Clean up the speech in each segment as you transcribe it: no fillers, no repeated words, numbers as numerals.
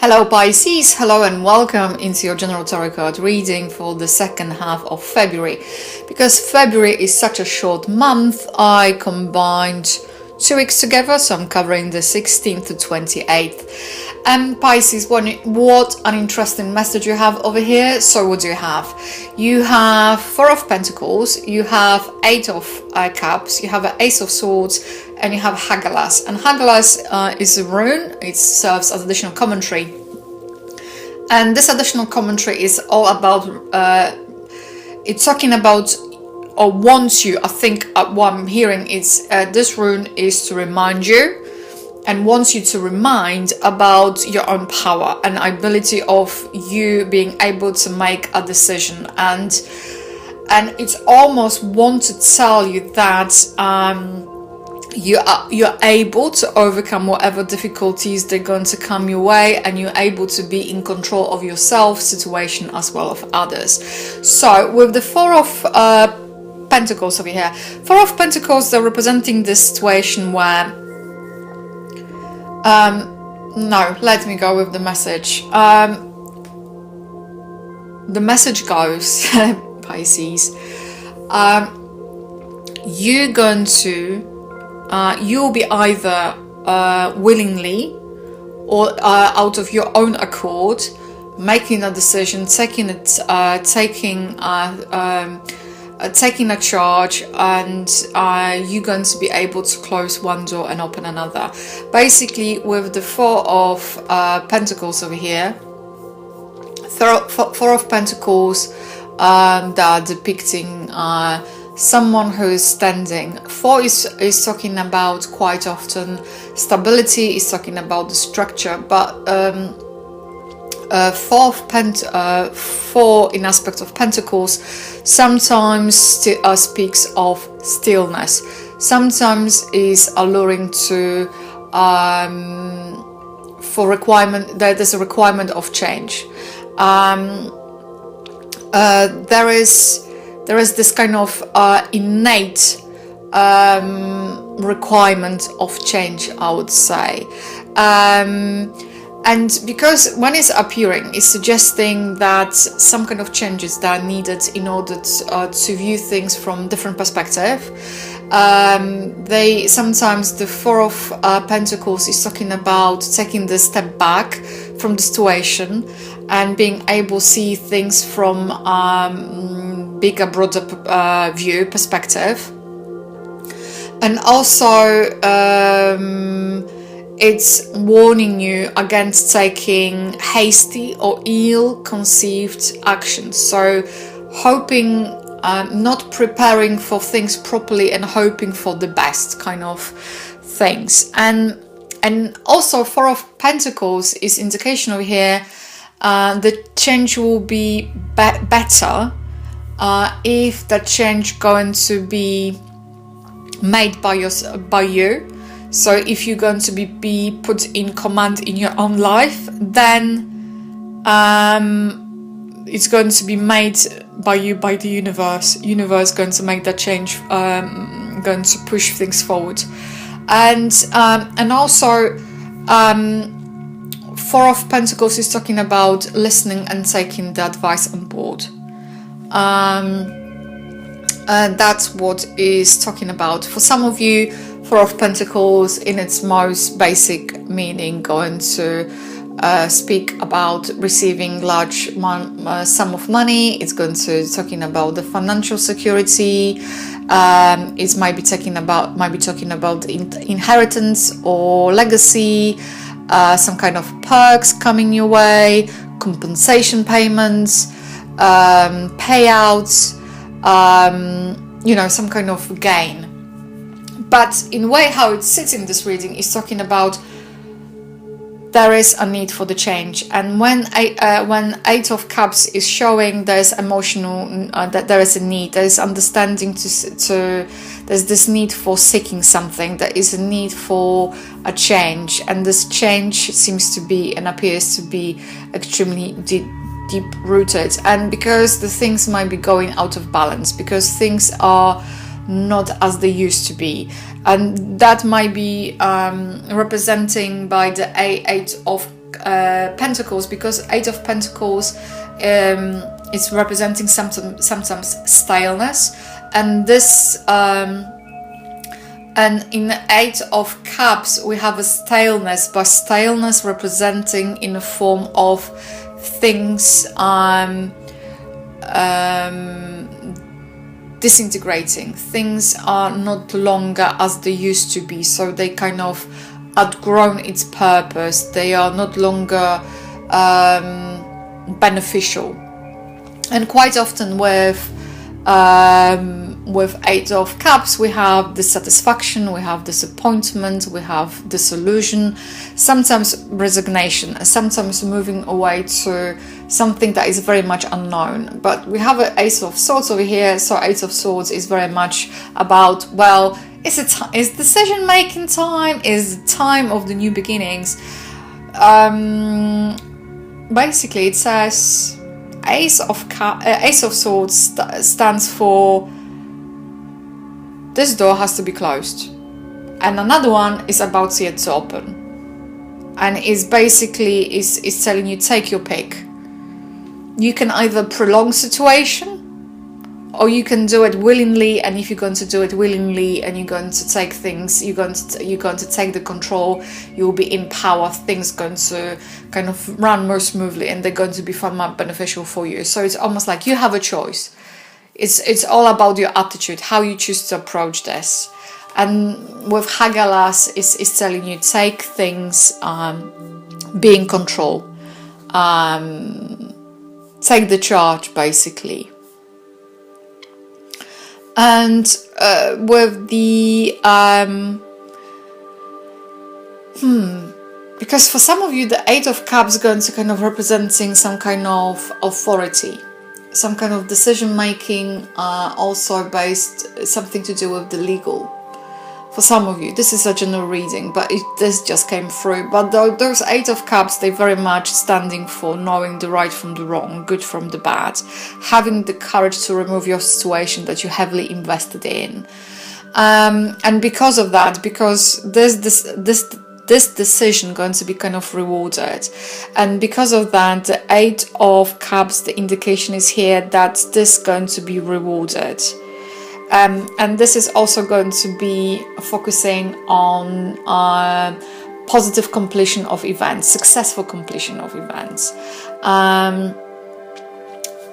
Hello Pisces, hello and welcome into your general tarot card reading for the second half of February. Because February is such a short month, I combined 2 weeks together, so I'm covering the 16th to 28th. And Pisces, what an interesting message you have over here. So what do you have? You have 4 of Pentacles, you have 8 of Cups, you have an Ace of Swords, and you have Hagalaz. And Hagalaz is a rune. It serves as additional commentary. And this additional commentary is all about, it's talking about, or wants you, I think what I'm hearing is, this rune is to remind you and wants you to remind about your own power and ability of you being able to make a decision. And it's almost want to tell you that, you're able to overcome whatever difficulties they're going to come your way, and you're able to be in control of yourself, situation, as well as others. So with the 4 of Pentacles over here, 4 of Pentacles, they're representing this situation where no, let me go with the message. The message goes Pisces, you're going to you'll be either willingly or out of your own accord making a decision, taking a charge, and you're going to be able to close one door and open another. Basically, with the 4 of Pentacles over here, 4 of Pentacles that are depicting someone who is standing. 4 is talking about quite often stability, is talking about the structure, but 4 in aspect of Pentacles sometimes speaks of stillness, sometimes is alluring to for requirement, that there's a requirement of change. There is this kind of innate requirement of change, I would say. And because when it's appearing, it's suggesting that some kind of changes that are needed in order to view things from different perspective. Sometimes the 4 of Pentacles is talking about taking the step back from the situation and being able to see things from bigger, broader view perspective. And also it's warning you against taking hasty or ill-conceived actions. So hoping, not preparing for things properly and hoping for the best kind of things. And also 4 of Pentacles is indication over here the change will be better if the change going to be made by you. So if you're going to be put in command in your own life, then it's going to be made by you, by the universe. Universe going to make that change, going to push things forward. And also 4 of Pentacles is talking about listening and taking the advice on board. That's what is talking about. For some of you, 4 of Pentacles in its most basic meaning going to speak about receiving large sum of money. It's going to talking about the financial security. It might be talking about inheritance or legacy, some kind of perks coming your way, compensation payments, payouts, some kind of gain. But in a way how it sits in this reading is talking about there is a need for the change. And when 8 of Cups is showing there's emotional, that there is a need, there is understanding there's this need for seeking something, there is a need for a change, and this change seems to be and appears to be extremely deep rooted. And because the things might be going out of balance, because things are not as they used to be, and that might be representing by the 8 of Pentacles, because Eight of Pentacles is representing sometimes staleness, and this and in Eight of Cups we have a staleness, but staleness representing in the form of things disintegrating. Things are not longer as they used to be, so they kind of outgrown its purpose. They are not longer beneficial. And quite often with Eight of Cups we have dissatisfaction, we have disappointment, we have disillusion, sometimes resignation, and sometimes moving away to something that is very much unknown. But we have an Ace of Swords over here, so Ace of Swords is very much about, well, it's decision making time, is time of the new beginnings. Basically it says Ace of Swords stands for this door has to be closed, and another one is about yet to open, and is basically is telling you, take your pick. You can either prolong situation, or you can do it willingly. And if you're going to do it willingly and you're going to take things, you're going to take the control, you'll be in power, things going to kind of run more smoothly, and they're going to be far more beneficial for you. So it's almost like you have a choice. It's all about your attitude, how you choose to approach this. And with Hagalas is telling you, take things, be in control, take the charge, basically. And with the because for some of you the Eight of Cups is going to kind of representing some kind of authority, some kind of decision making, also based something to do with the legal. For some of you, this is a general reading, but this just came through. But those Eight of Cups, they very much standing for knowing the right from the wrong, good from the bad, having the courage to remove your situation that you heavily invested in. And because of that, because this decision going to be kind of rewarded, and because of that, the Eight of Cups, the indication is here that this going to be rewarded. And this is also going to be focusing on positive completion of events, successful completion of events.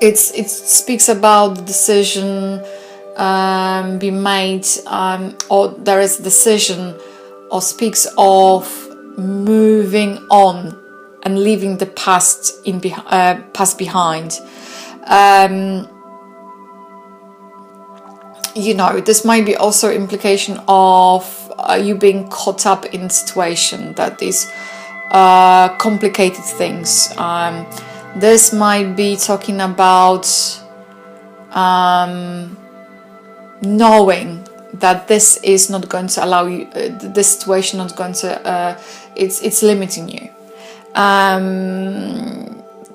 It speaks about the decision being made, or there is a decision, or speaks of moving on and leaving the past behind. You know, this might be also implication of you being caught up in a situation that is complicated things. This might be talking about knowing that this is not going to allow you, this situation not going to, it's limiting you.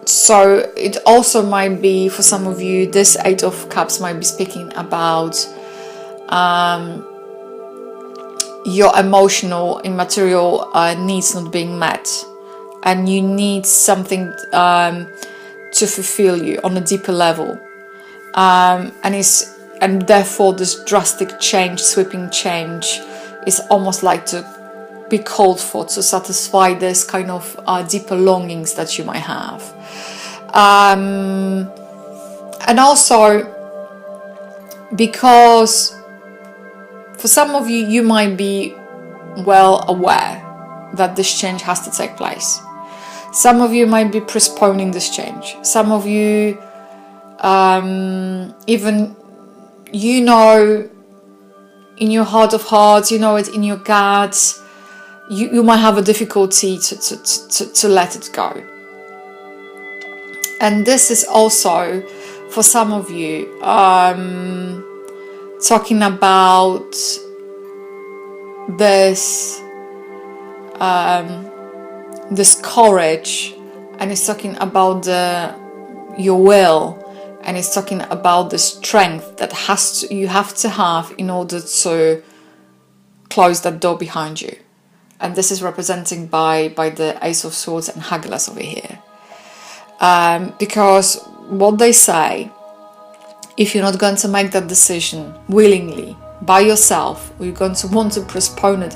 So it also might be, for some of you, this Eight of Cups might be speaking about your emotional and material needs not being met, and you need something to fulfill you on a deeper level, and therefore this drastic change, sweeping change, is almost like to be called for to satisfy this kind of deeper longings that you might have. And also because for some of you, you might be well aware that this change has to take place. Some of you might be postponing this change. Some of you, even, you know, in your heart of hearts, you know it in your gut, you might have a difficulty to let it go. And this is also, for some of you, talking about this courage, and it's talking about your will, and it's talking about the strength that you have to have in order to close that door behind you. and this is represented by the Ace of Swords and Hagelas over here. Because what they say, if you're not going to make that decision willingly by yourself, or you're going to want to postpone it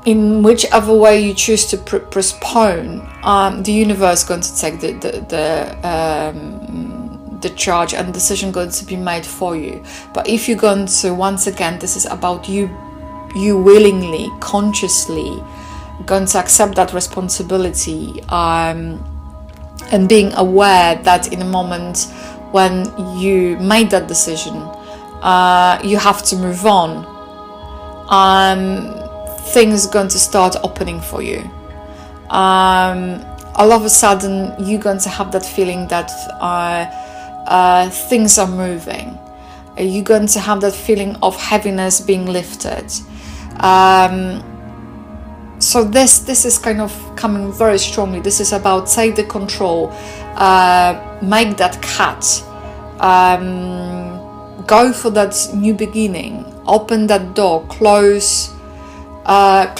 in whichever way you choose to postpone, the universe is going to take the charge, and decision going to be made for you. But if you're going to, once again, this is about you willingly, consciously going to accept that responsibility, and being aware that in a moment when you made that decision, you have to move on. Things are going to start opening for you. All of a sudden, you're going to have that feeling that things are moving. You're going to have that feeling of heaviness being lifted. So this is kind of coming very strongly. This is about take the control, make that cut, go for that new beginning, open that door, close the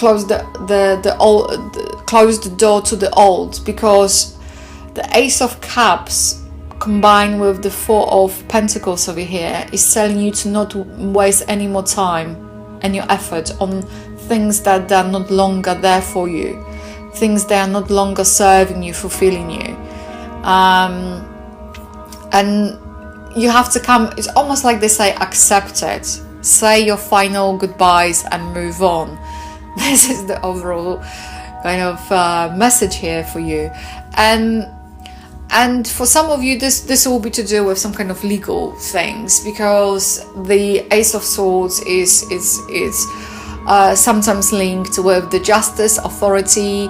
door to the old, because the Ace of Cups combined with the Four of Pentacles over here is telling you to not waste any more time and your effort on things that are not longer there for you, things that are not longer serving you, fulfilling you. And you have to come, it's almost like they say, accept it, say your final goodbyes and move on. This is the overall kind of message here for you. And for some of you, this will be to do with some kind of legal things, because the Ace of Swords is sometimes linked with the justice, authority,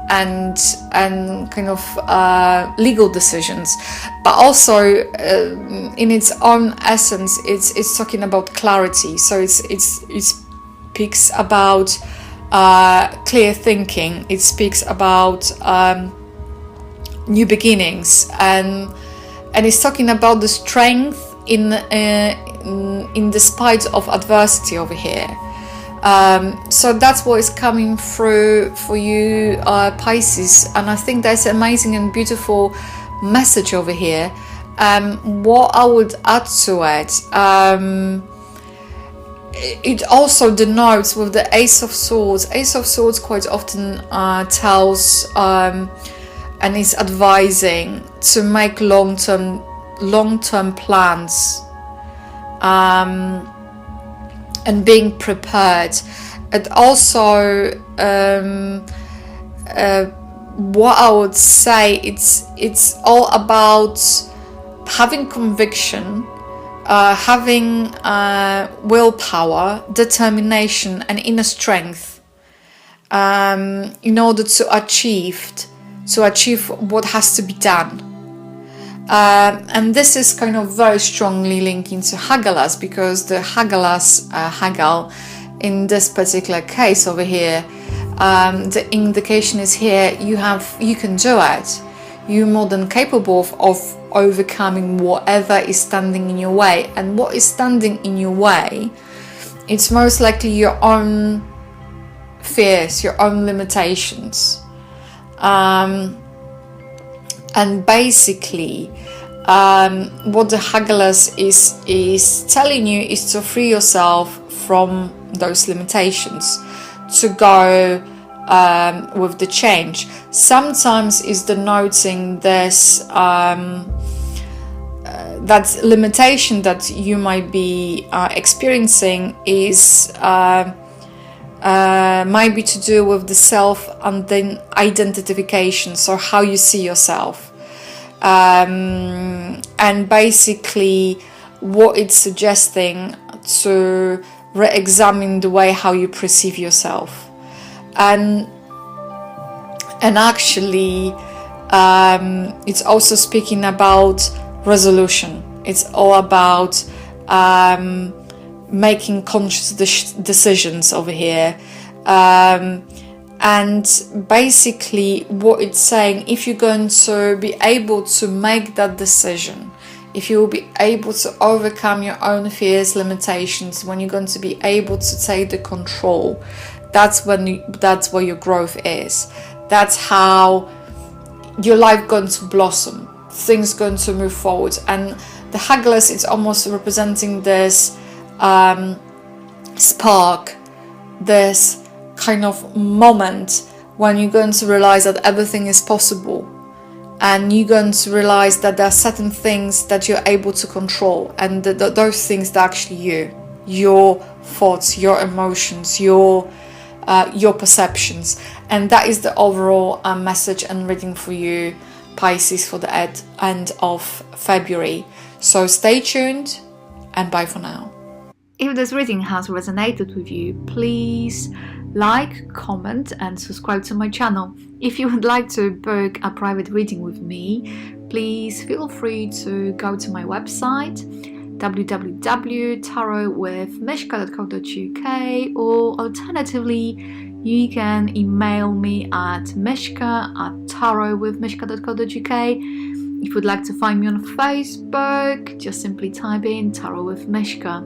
and kind of legal decisions, but also in its own essence, it's talking about clarity. So it speaks about clear thinking. It speaks about new beginnings, and it's talking about the strength in the spite of adversity over here. So that's what is coming through for you, Pisces, and I think that's an amazing and beautiful message over here. What I would add to it, it also denotes with the Ace of Swords. Ace of Swords quite often tells and is advising to make long-term plans, and being prepared. And also what I would say, it's all about having conviction, having willpower, determination and inner strength, in order to achieve what has to be done. And this is kind of very strongly linked into Hagelas, because the Hagelas, Hagel, in this particular case over here, the indication is here, you can do it. You're more than capable of overcoming whatever is standing in your way. And what is standing in your way, it's most likely your own fears, your own limitations. And basically, what the Hagelas is telling you is to free yourself from those limitations, to go with the change. Sometimes is denoting this that limitation that you might be experiencing is might be to do with the self and then identification, so how you see yourself, and basically what it's suggesting to re-examine the way how you perceive yourself, and actually it's also speaking about resolution. It's all about making conscious decisions over here, and basically what it's saying, if you're going to be able to make that decision, if you will be able to overcome your own fears, limitations, when you're going to be able to take the control, that's where your growth is. That's how your life going to blossom, things going to move forward. And the Haggles, it's almost representing this spark, this kind of moment when you're going to realize that everything is possible, and you're going to realize that there are certain things that you're able to control, and those things that are actually your thoughts, your emotions, your perceptions. And that is the overall message and reading for you, Pisces, for the end of February. So stay tuned, and bye for now. If this reading has resonated with you, please like, comment and subscribe to my channel. If you would like to book a private reading with me, please feel free to go to my website www.tarotwithmishka.co.uk, or alternatively you can email me at mishka@tarotwithmishka.co.uk. If you would like to find me on Facebook, just simply type in Tarot with Mishka.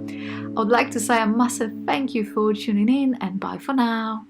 I would like to say a massive thank you for tuning in, and bye for now.